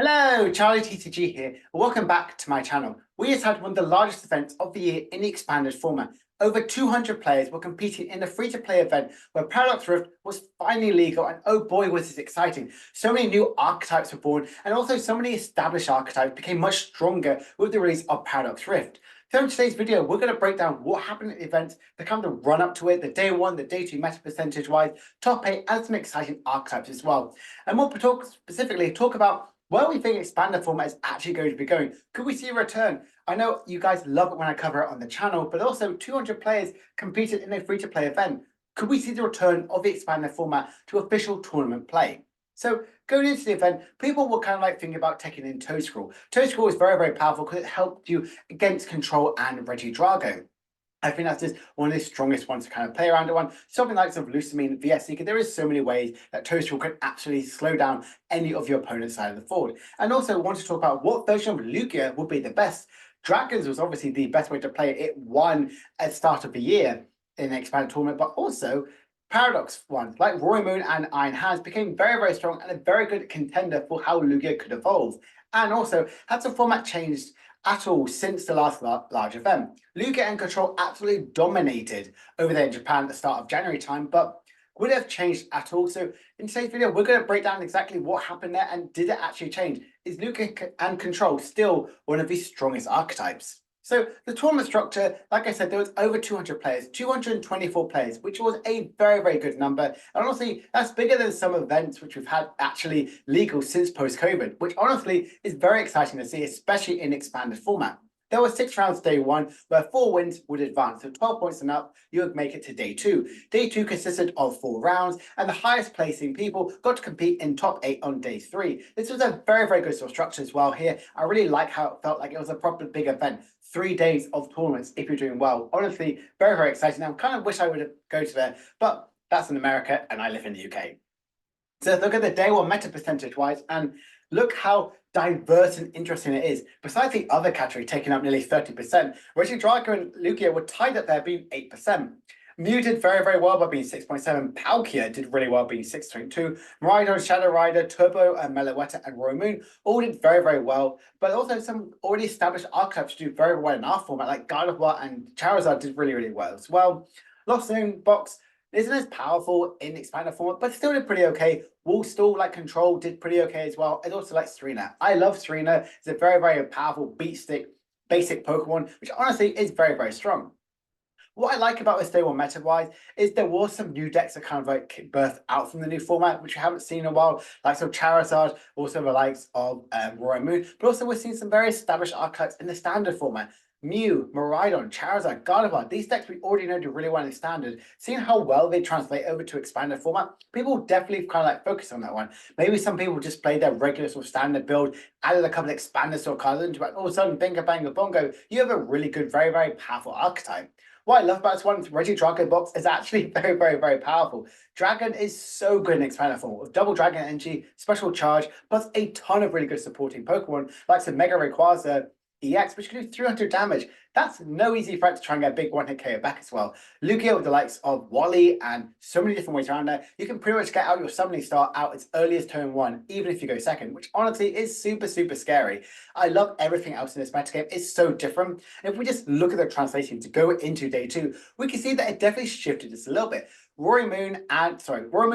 Hello, Charlie TTG here. Welcome back to my channel. We just had one of the largest events of the year in the expanded format. Over 200 players were competing in the free-to-play event where Paradox Rift was finally legal, and oh boy was this exciting. So many new archetypes were born, and also so many established archetypes became much stronger with the release of Paradox Rift. So in today's video, we're going to break down what happened at the event, the kind of run up to it, the day one, the day two meta percentage wise, top 8, and some exciting archetypes as well. And we'll specifically talk about where we think expanded format is actually going to be going. Could we see a return? I know you guys love it when I cover it on the channel, but also 200 players competed in a free-to-play event. Could we see the return of the expanded format to official tournament play? So going into the event, people were kind of like thinking about taking in Toe Scroll. Toe Scroll is very, very powerful because it helped you against Control and Reg Draco. I think that's just one of the strongest ones to kind of play around at one. Something like some Lucamine, VS Seeker, there is so many ways that Toe Scroll can absolutely slow down any of your opponent's side of the board. And also want to talk about what version of Lugia would be the best. Dragons was obviously the best way to play it. It won at the start of the year in the expanded tournament, but also Paradox ones like Roy Moon and Iron Hands became very, very strong and a very good contender for how Lugia could evolve. And also, has the format changed at all since the last large event? Lugia and Control absolutely dominated over there in Japan at the start of January time, but would it have changed at all? So in today's video, we're going to break down exactly what happened there and did it actually change? Is Lugia and Control still one of the strongest archetypes? So the tournament structure, like I said, there was over 200 players, 224 players, which was a very, very good number. And honestly, that's bigger than some events which we've had actually legal since post-COVID, which honestly is very exciting to see, especially in expanded format. There were 6 rounds day one, where 4 wins would advance. So 12 points and up, you would make it to day two. Day two consisted of 4 rounds, and the highest placing people got to compete in top 8 on day 3. This was a very, very good sort of structure as well here. I really like how it felt like it was a proper big event. 3 days of tournaments if you're doing well. Honestly, very, very exciting. I kind of wish I would have go to there, but that's in America and I live in the UK. So look at the day one meta percentage wise, and look how diverse and interesting it is. Besides the other category taking up nearly 30%, Reg Draco and Lugia were tied up there being 8%. Mew did very, very well by being 6.7. Palkia did really well being 6.2. Maridon, Shadow Rider, Turbo, Meloetta, and Roy Moon all did very, very well. But also some already established archetypes do very well in our format, like Gardevoir and Charizard did really, really well as well. Lost Zone Box isn't as powerful in expanded format, but still did pretty okay. Woolstall, like Control, did pretty okay as well. And also like Serena. I love Serena. It's a very, very powerful beat stick, basic Pokemon, which honestly is very, very strong. What I like about this day one meta-wise is there was some new decks that kind of like birthed out from the new format, which we haven't seen in a while, like some Charizard, also the likes of Roy Moon, but also we're seeing some very established archetypes in the standard format. Mew, Maridon, Charizard, Gardevoir, these decks we already know do really well in standard. Seeing how well they translate over to expanded format, people definitely kind of like focus on that one. Maybe some people just played their regular sort of standard build, added a couple of expanded sort of cards into it, all of a sudden, bingo, bango, bongo, you have a really good, very, very powerful archetype. What I love about this one, Reg Draco box is actually very, very, very powerful. Dragon is so good in expanded form with double Dragon energy, special charge, plus a ton of really good supporting Pokemon, like some Mega Rayquaza EX, which can do 300 damage. That's no easy fight to try and get a big one-hit KO back as well. Lugia with the likes of Wally and so many different ways around there. You can pretty much get out your summoning star out as early as turn 1, even if you go second, which honestly is super, super scary. I love everything else in this metagame. It's so different. And if we just look at the translation to go into day 2, we can see that it definitely shifted just a little bit. Roy Moon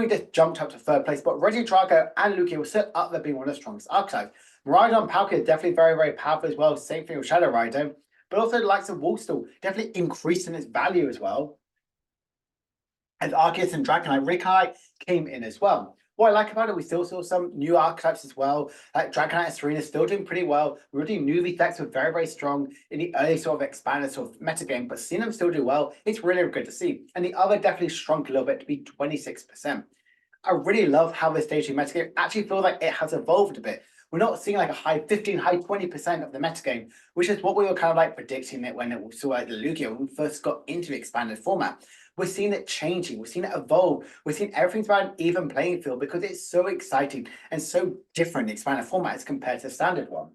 just jumped up to 3rd place, but Reg Draco and Lugia were set up there being one of the strongest archetypes. Maridon Palkia is definitely very, very powerful as well. Same thing with Shadow Rider. But also the likes of Woolstall definitely increasing its value as well. And Archus and Dragonite really kind of came in as well. What I like about it, we still saw some new archetypes as well. Like Dragonite and Serena still doing pretty well. We already knew these decks were very, very strong in the early sort of expanded sort of metagame, but seeing them still do well, it's really good to see. And the other definitely shrunk a little bit to be 26%. I really love how this day 2 metagame actually feels like it has evolved a bit. We're not seeing like a high 15, high 20% of the metagame, which is what we were kind of like predicting it when it saw like the Lugia when we first got into the expanded format. We're seeing it changing. We're seeing it evolve. We're seeing everything's about an even playing field because it's so exciting and so different in expanded format as compared to the standard one,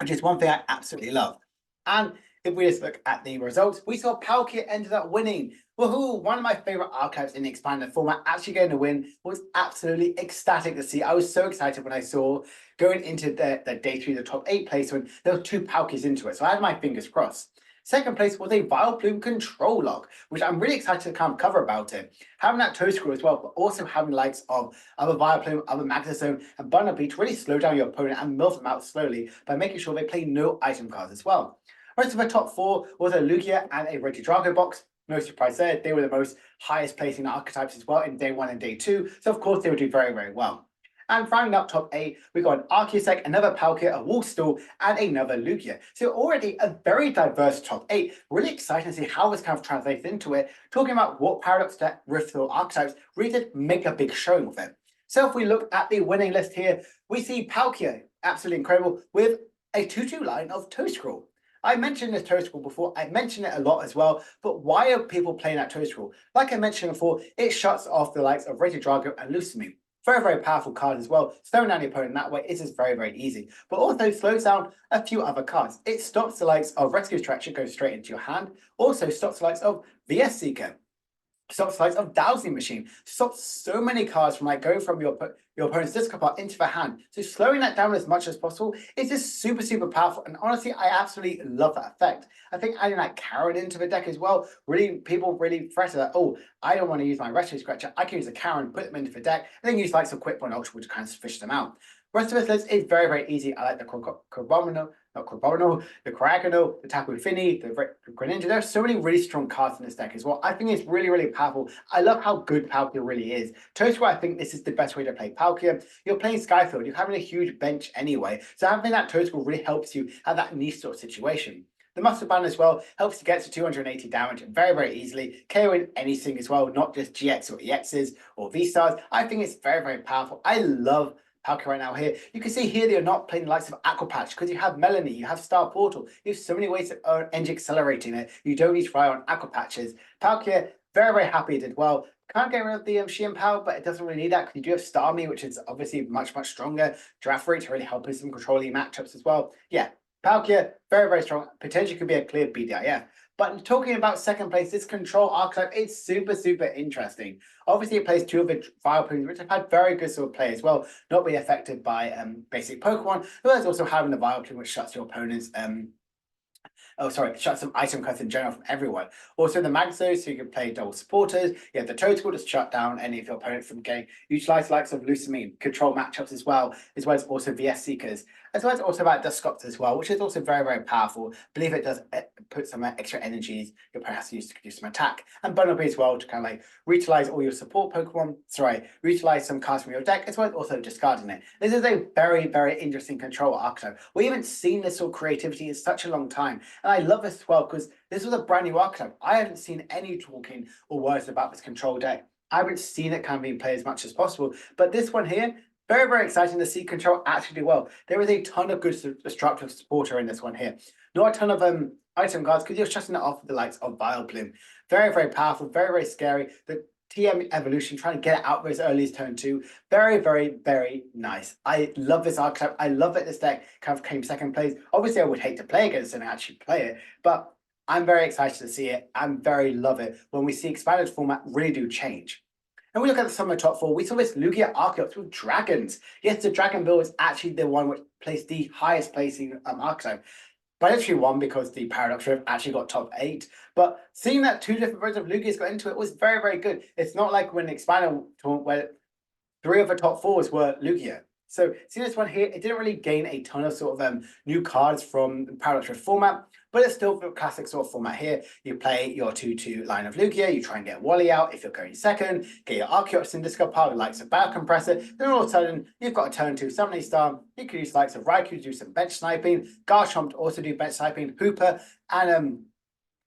which is one thing I absolutely love. And if we just look at the results, we saw Palkia ended up winning. Woohoo! One of my favorite archives in the expanded format actually getting a win was absolutely ecstatic to see. I was so excited when I saw going into the day 3, the top 8 placement, there were 2 Palkies into it. So I had my fingers crossed. Second place was a Vileplume control lock, which I'm really excited to kind of cover about it. Having that toe screw as well, but also having the likes of other Vileplume, other Magnezone, and Bunnelby to really slow down your opponent and milk them out slowly by making sure they play no item cards as well. Rest of the top 4 was a Lugia and a Reg Draco box. No surprise there, they were the most highest placing archetypes as well in day 1 and day 2, so of course they would do very, very well. And rounding up top 8, we got an Archus, another Palkia, a Wolfstool, and another Lugia. So already a very diverse top 8. Really excited to see how this kind of translates into it, talking about what Paradox deck Rift or archetypes really did make a big showing with it. So if we look at the winning list here, we see Palkia, absolutely incredible, with a 2-2 line of Toe Scroll. I mentioned this Toe Scroll before, I mentioned it a lot as well, but why are people playing that Toe Scroll? Like I mentioned before, it shuts off the likes of Reg Draco and Lusamine. Very, very powerful card as well. Slowing down the opponent that way is just very, very easy. But also slows down a few other cards. It stops the likes of Rescue Stretcher, goes straight into your hand. Also stops the likes of VS Seeker. Stops the likes of Dowsing Machine. Stops so many cards from like going from your opponent's discard pile into the hand. So slowing that down as much as possible is just super, super powerful. And honestly, I absolutely love that effect. I think adding that Karen into the deck as well, really, people really fretted that, oh, I don't want to use my Rescue Scratcher. I can use a Karen, put them into the deck, and then use like some Quick Point Ultra to kind of fish them out. Rest of this list is very, very easy. I like the the Cragano, the Tapu Fini, the Greninja. There are so many really strong cards in this deck as well. I think it's really, really powerful. I love how good Palkia really is. Totally, I think this is the best way to play Palkia. You're playing Skyfield, you're having a huge bench anyway. So having that Total really helps you have that niche sort of situation. The Muscle Band as well helps you get to 280 damage very, very easily, KOing anything as well, not just GX or EXs or V-Stars. I think it's very, very powerful. I love Palkia right now here. You can see here that you're not playing the likes of Aqua Patch because you have Melanie, you have Star Portal. You have so many ways of edge accelerating it. You don't need to rely on Aqua Patches. Palkia, very, very happy it did well. Can't get rid of the Sheehan Power, but it doesn't really need that because you do have Starmie, which is obviously much, much stronger. Draft Rate to really help with some controlling matchups as well. Yeah, Palkia, very, very strong. Potentially could be a clear BDIF. But talking about second place, this control archetype, it's super, super interesting. Obviously, it plays 2 of the Vileplumes, which have had very good sort of play as well, not being affected by basic Pokemon, but there's also having the Vileplume, which shuts your opponent's shut some item cards in general from everyone. Also the Magzos, so you can play double supporters. You have the Total to shut down any of your opponent from getting utilized likes of Lusamine, control matchups as well as also VS Seekers, as well as also about Dusclops as well, which is also very, very powerful. I believe it does put some extra energies your opponent has to use to do some attack. And Bunnelby as well to kind of like utilize all your support Pokemon, utilize some cards from your deck, as well as also discarding it. This is a very, very interesting control archetype. We haven't seen this sort of creativity in such a long time. And I love this as well because this was a brand new archetype. I haven't seen any talking or words about this control deck. I haven't seen it kind of being played as much as possible. But this one here, very, very exciting to see control actually do well. There is a ton of good destructive supporter in this one here. Not a ton of item cards because you're shutting it off with the likes of Vileplume. Very, very powerful, very, very scary. The TM evolution, trying to get it out there as early as turn 2. Very, very, very nice. I love this archetype. I love that this deck kind of came second place. Obviously, I would hate to play against it and actually play it, but I'm very excited to see it. I'm very love it when we see expanded format really do change. And we look at the summer top 4, we saw this Lugia Arch with dragons. Yes, the Dragon Bill is actually the one which placed the highest placing archetype. But I actually won because the Paradox Rift actually got top 8. But seeing that 2 different versions of Lugia's got into it was very, very good. It's not like when the expanded tournament where 3 of the top 4s were Lugia. So seeing this one here, it didn't really gain a ton of sort of new cards from the Paradox Rift format, but it's still the classic sort of format here. You play your 2-2 line of Lugia, you try and get Wally out if you're going second, get your Archeops in discard pile with likes of Battle Compressor, then all of a sudden you've got a turn 2 Summoning Star, you can use likes of Raichu to do some bench sniping, Garchomp to also do bench sniping, Hooper, and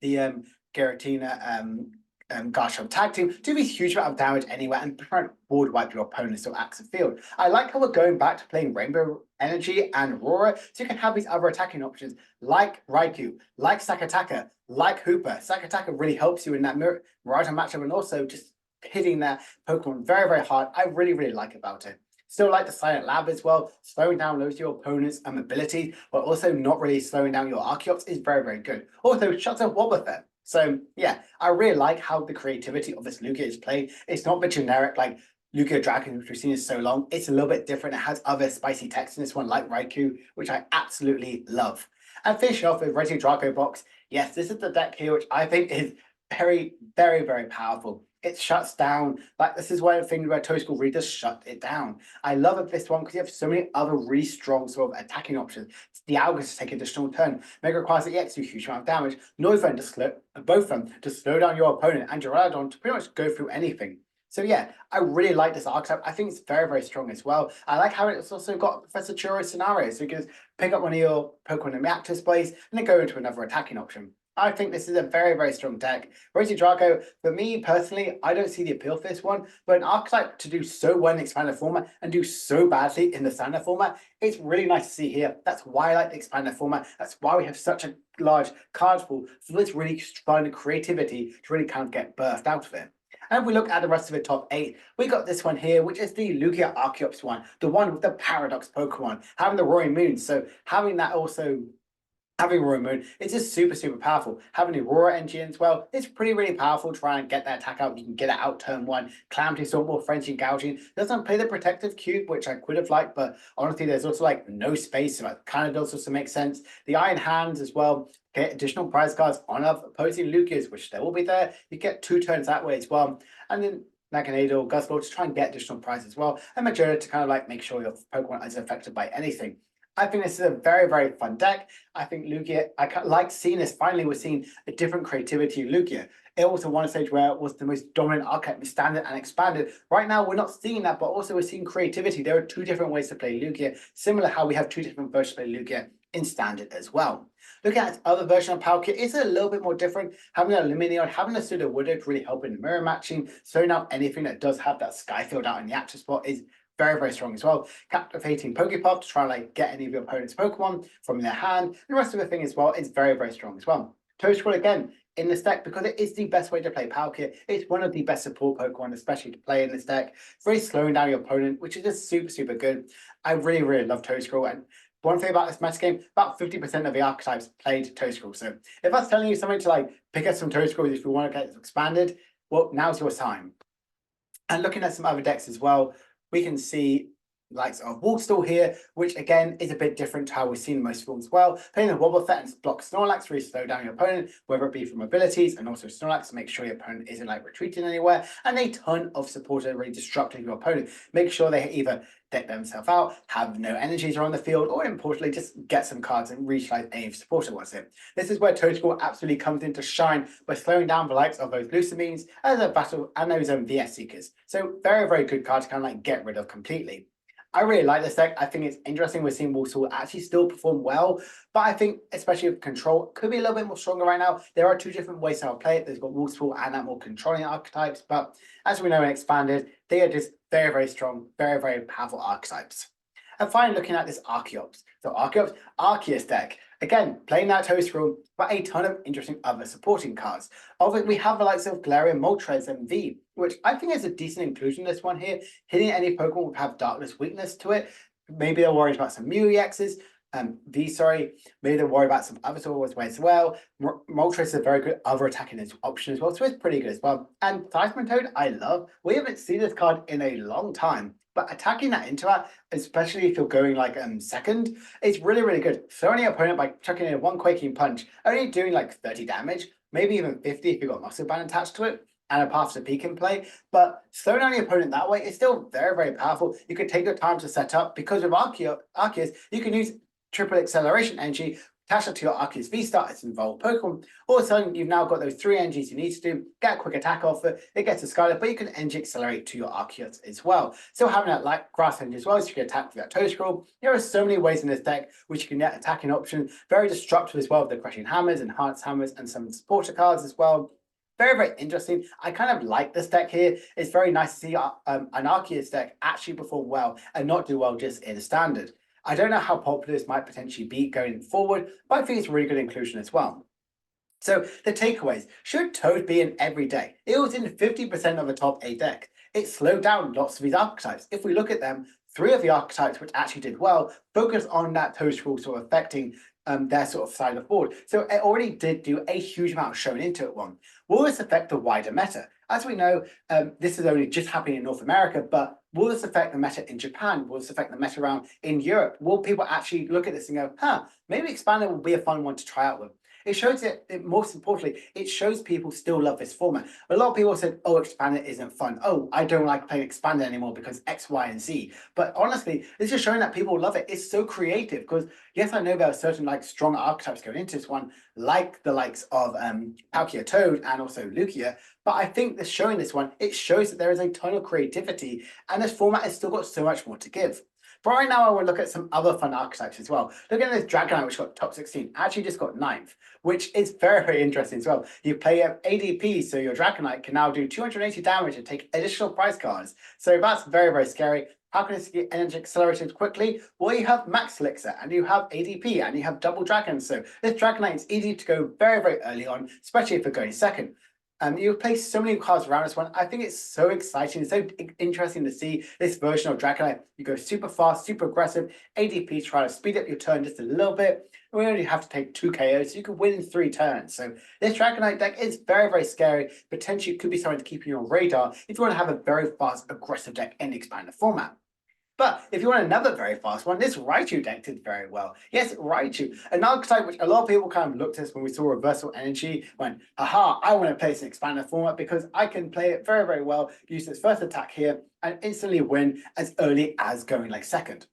the Giratina Garchomp tag team do a huge amount of damage anywhere and board wipe your opponent's sort of active field. I like how we're going back to playing Rainbow Energy and Aurora, so you can have these other attacking options like Raikou, like Sakataka, like Hooper. Sakataka really helps you in that Maridon matchup and also just hitting that Pokemon very, very hard. I really, really like about it. Still like the Silent Lab as well, slowing down loads of your opponent's abilities, but also not really slowing down your Archeops is very, very good. Also, shuts up Wobbuffet. So yeah, I really like how the creativity of this Lugia is played. It's not the generic like Lugia Dragon, which we've seen is so long. It's a little bit different. It has other spicy text in this one, like Raichu, which I absolutely love. And finishing off with Reg Draco box. Yes, this is the deck here, which I think is very, very, very powerful. It shuts down, like this is one thing where Toe School really does shut it down. I love it this one because you have so many other really strong sort of attacking options. The Archus to take additional turn, Mega requires the EX to do a huge amount of damage, Noivern to slow, both of them to slow down your opponent, and Maridon to pretty much go through anything. So yeah, I really like this archetype. I think it's very, very strong as well. I like how it's also got Professor Churro scenario, so you can pick up one of your Pokemon in the active space and then go into another attacking option. I think this is a very, very strong deck. Reg Draco, for me personally, I don't see the appeal for this one, but an archetype to do so well in expanded format and do so badly in the standard format, it's really nice to see here. That's why I like the expanded format. That's why we have such a large card pool for this really fun creativity to really kind of get birthed out of it. And if we look at the rest of the top 8, we got this one here, which is the Lugia Archeops one, the one with the Paradox Pokemon, having the Roaring Moon. So having that also, having Roaring Moon, it's just super, super powerful. Having the Aurora engine as well, it's pretty, really powerful. Try and get that attack out. You can get it out turn 1. Calamity Storm or Frenzy Gouging. Doesn't play the Protective Cube, which I could have liked, but honestly, there's also like no space, so that kind of does also make sense. The Iron Hands as well. Get additional prize cards on opposing Lugias, which they will be there. You get 2 turns that way as well. And then Naganadel, Guzzlord to try and get additional prize as well. And Majora to kind of like make sure your Pokemon isn't affected by anything. I think this is a very, very fun deck. I think Lugia, I like seeing this. Finally, we're seeing a different creativity of Lugia. It was one stage where it was the most dominant archetype, standard and expanded. Right now, we're not seeing that, but also we're seeing creativity. There are 2 different ways to play Lugia, similar how we have 2 different versions to play Lugia in standard as well. Looking at its other version of Palkia, it's a little bit more different. Having a Lumineon, having a Pseudo Wooded really helping the mirror matching. So now anything that does have that Skyfield out in the active spot is very, very strong as well. Captivating Pokepop to try and like get any of your opponent's Pokemon from their hand. And the rest of the thing as well is very, very strong as well. Toedscroll again in this deck because it is the best way to play Palkia. It's one of the best support Pokemon, especially to play in this deck. Very slowing down your opponent, which is just super, super good. I really, really love Toedscroll. And one thing about this metagame, about 50% of the archetypes played Toedscroll. So if I was telling you something to like pick up some Toedscrolls if you want to get expanded, well, now's your time. And looking at some other decks as well, we can see likes of Wallstall here, which again is a bit different to how we've seen most forms as well. Playing the Wobbuffet and block Snorlax really slow down your opponent, whether it be from abilities and also Snorlax to make sure your opponent isn't like retreating anywhere, and a ton of support are really disrupting your opponent. Make sure they either deck themselves out, have no energies around the field, or importantly, just get some cards and reutilize any supporter wants it. This is where Toedscroll absolutely comes into shine by slowing down the likes of those Lucamines as a battle and those VS Seekers. So very, very good card to kind of like get rid of completely. I really like this deck. I think it's interesting we're seeing Wallstall actually still perform well, but I think especially with control, could be a little bit more stronger right now. There are 2 different ways to play it. There's got Wallstall and that more controlling archetypes, but as we know in Expanded, they are just very, very strong, very, very powerful archetypes. And finally, looking at this Archeops. So Archeops, Arceus deck. Again, playing that Toedscroll, but a ton of interesting other supporting cards. Of it, we have the likes of Galarian, Moltres, and V, which I think is a decent inclusion, this one here. Hitting any Pokemon will have Darkness weakness to it. Maybe they're worried about some Mew EXs. Maybe they're worried about some other sort of ways as well. Moltres is a very good other attacking option as well, so it's pretty good as well. And Toad, I love. We haven't seen this card in a long time, but attacking that into it, especially if you're going like second, it's really, really good. Throwing your opponent by chucking in 1 Quaking Punch, only doing like 30 damage, maybe even 50 if you've got Muscle Band attached to it, and a Path to Peak in play. But slowing down your opponent that way is still very, very powerful. You can take your time to set up because with Arceus, you can use triple acceleration energy, attach it to your Arceus V-Star, it's involved Pokemon. All of a sudden, you've now got those 3 energies you need to do, get a quick attack off it, it gets a Scarlet, but you can energy accelerate to your Arceus as well. So having that like grass energy as well, so you can attack with that Toedscroll. There are so many ways in this deck which you can get attacking options, very disruptive as well with the Crushing Hammers, Enhanced Hammers, and some supporter cards as well. Very, very interesting. I kind of like this deck here. It's very nice to see an Arceus deck actually perform well and not do well just in standard. I don't know how popular this might potentially be going forward, but I think it's a really good inclusion as well. So the takeaways, should Toad be in every deck? It was in 50% of the top 8 deck. it slowed down lots of these archetypes. If we look at them, 3 of the archetypes which actually did well focus on that toadstool sort of affecting their sort of side of the board. So it already did do a huge amount of showing into it one. Will this affect the wider meta? As we know, this is only just happening in North America, but will this affect the meta in Japan? Will this affect the meta around in Europe? Will people actually look at this and go, huh, maybe Expanded will be a fun one to try out with? It shows most importantly, it shows people still love this format. A lot of people said, oh, Expanded isn't fun. Oh, I don't like playing Expanded anymore because X, Y, and Z. But honestly, this is showing that people love it. It's so creative because, yes, I know there are certain like strong archetypes going into this one, like the likes of Palkia Toad and also Lugia. But I think this showing this one, it shows that there is a ton of creativity and this format has still got so much more to give. But right now, I will look at some other fun archetypes as well. Look at this Dragonite, which got top 16, actually just got 9th, which is very, very interesting as well. You play ADP, so your Dragonite can now do 280 damage and take additional prize cards. So that's very, very scary. How can this get energy accelerated quickly? Well, you have Max Elixir, and you have ADP, and you have Double Dragon. So this Dragonite is easy to go very, very early on, especially if you're going second. You play so many cards around this one. I think it's so exciting, so interesting to see this version of Dragonite. You go super fast, super aggressive. ADP try to speed up your turn just a little bit. We only have to take 2 KOs, so you can win in 3 turns. So this Dragonite deck is very, very scary. Potentially could be something to keep you on radar if you want to have a very fast, aggressive deck in the expanded format. But if you want another very fast one, this Raichu deck did very well. Yes, Raichu, an archetype which a lot of people kind of looked at when we saw Reversal Energy, went, aha, I want to play this in expanded format because I can play it very, very well, use this first attack here, and instantly win as early as going like second.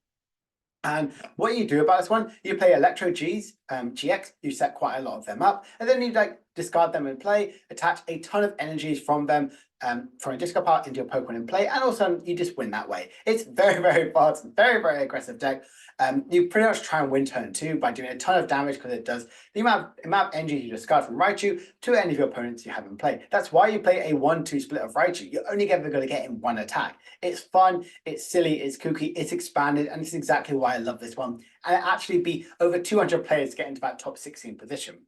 And what you do about this one, you play Electro GX, you set quite a lot of them up, and then you like discard them in play, attach a ton of energies from them from a discard pile into your Pokemon in play, and also you just win that way. It's very, very fast, very, very aggressive deck. You pretty much try and win turn 2 by doing a ton of damage because it does the amount of energy you discard from Raichu to any of your opponents you have in play. That's why you play a 1-2 split of Raichu. You're only ever going to get in 1 attack. It's fun, it's silly, it's kooky, it's expanded, and it's exactly why I love this one. And it actually be over 200 players to get into that top 16 position.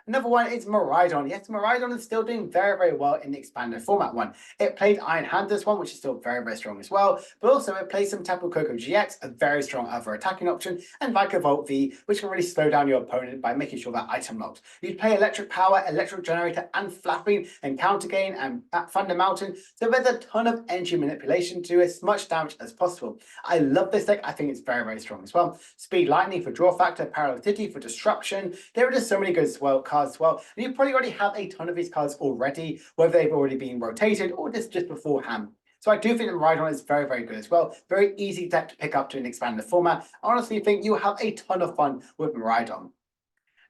Another one is Maridon. Yes, Maridon is still doing very, very well in the expanded format one. It played Iron Hand this one, which is still very, very strong as well. But also it plays some Tapu Koko GX, a very strong other attacking option, and Vikavolt V, which can really slow down your opponent by making sure that item locks. You'd play Electric Power, Electric Generator, and Flapping, and Counter Gain, and Thunder Mountain. So there's a ton of energy manipulation to do as much damage as possible. I love this deck. I think it's very, very strong as well. Speed Lightning for draw factor, Parallelity for disruption. There are just so many good cards as well. And you probably already have a ton of these cards already, whether they've already been rotated or just beforehand. So I do think that Maridon is very, very good as well. Very easy deck to pick up to an expanded format. I honestly think you have a ton of fun with Maridon.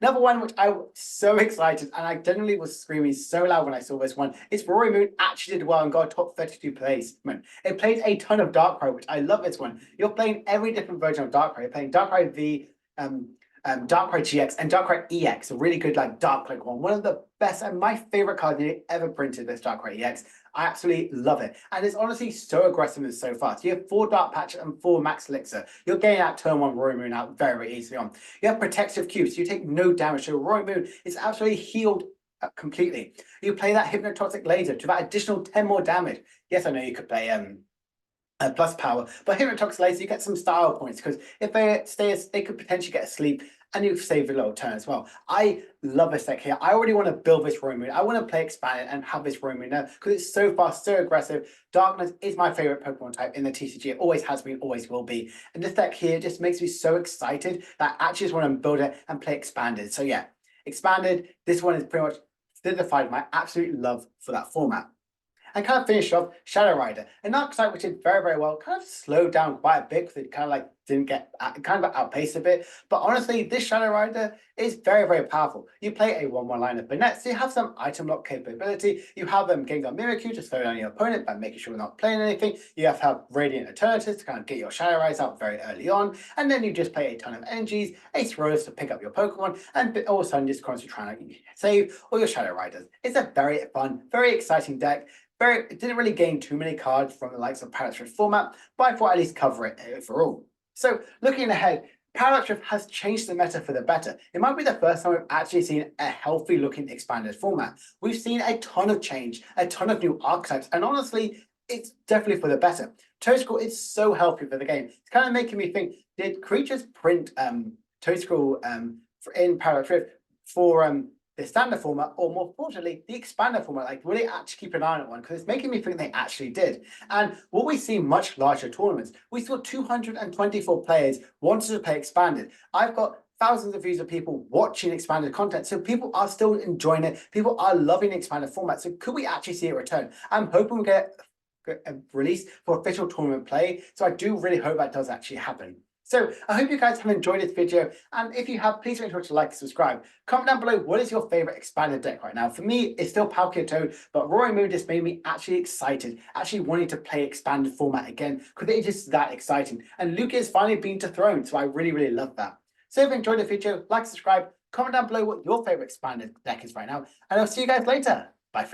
Another one which I was so excited and I generally was screaming so loud when I saw this one is Rory Moon actually did well and got a top 32 placement. It played a ton of Darkrai, which I love this one. You're playing every different version of Darkrai. You're playing Darkrai V, Darkrai GX and Darkrai EX, a really good like dark click one of the best and my favorite card ever printed, this Darkrai EX. I absolutely love it, and it's honestly so aggressive and so fast. You have 4 Dark Patch and 4 Max Elixir. You're getting that turn 1 Roy Moon out very, very easily on. You have Protective Cubes, so you take no damage. So Roy Moon is absolutely healed completely. You play that Hypnotoxic Laser to that additional 10 more damage. Yes, I know you could play plus power, but Hypnotoxic Laser, you get some style points because if they stay, they could potentially get asleep and you save a little turn as well. I love this deck here. I already want to build this Roy Moon. I want to play Expanded and have this Roy Moon now because it's so fast, so aggressive. Darkness is my favorite Pokemon type in the TCG. It always has been, always will be. And this deck here just makes me so excited that I actually just want to build it and play Expanded. So yeah, Expanded, this one is pretty much solidified my absolute love for that format. And kind of finish off Shadow Rider, an archetype which did very, very well, kind of slowed down quite a bit because it kind of like didn't get, kind of outpaced a bit. But honestly, this Shadow Rider is very, very powerful. You play a 1-1 line of Banette, so you have some item lock capability. You have Gengar Mimikyu to slow down your opponent by making sure you're not playing anything. You have to have Radiant Eternities to kind of get your Shadow Riders out very early on. And then you just play a ton of energies, Ace Rose to pick up your Pokemon, and all of a sudden just constantly trying to save all your Shadow Riders. It's a very fun, very exciting deck. It didn't really gain too many cards from the likes of Paradox Rift format, but I thought at least cover it overall. So looking ahead, Paradox Rift has changed the meta for the better. It might be the first time we've actually seen a healthy looking expanded format. We've seen a ton of change, a ton of new archetypes, and honestly, it's definitely for the better. Toadstool is so healthy for the game. It's kind of making me think, did creatures print Toadstool in Paradox Rift for the standard format, or more importantly, the expanded format? Like, will they actually keep an eye on one? Because it's making me think they actually did. And will we see much larger tournaments? We saw 224 players wanted to play expanded. I've got thousands of views of people watching expanded content. So people are still enjoying it. People are loving the expanded format. So could we actually see it return? I'm hoping we get a release for official tournament play. So I do really hope that does actually happen. So I hope you guys have enjoyed this video. And if you have, please make sure to like and subscribe. Comment down below, what is your favorite expanded deck right now? For me, it's still Palkia Toad, but Roaring Moon just made me actually excited, actually wanting to play expanded format again, because it is just that exciting. And Lugia is finally been dethroned, so I really, really love that. So if you enjoyed the video, like, subscribe, comment down below what your favorite expanded deck is right now, and I'll see you guys later. Bye for now.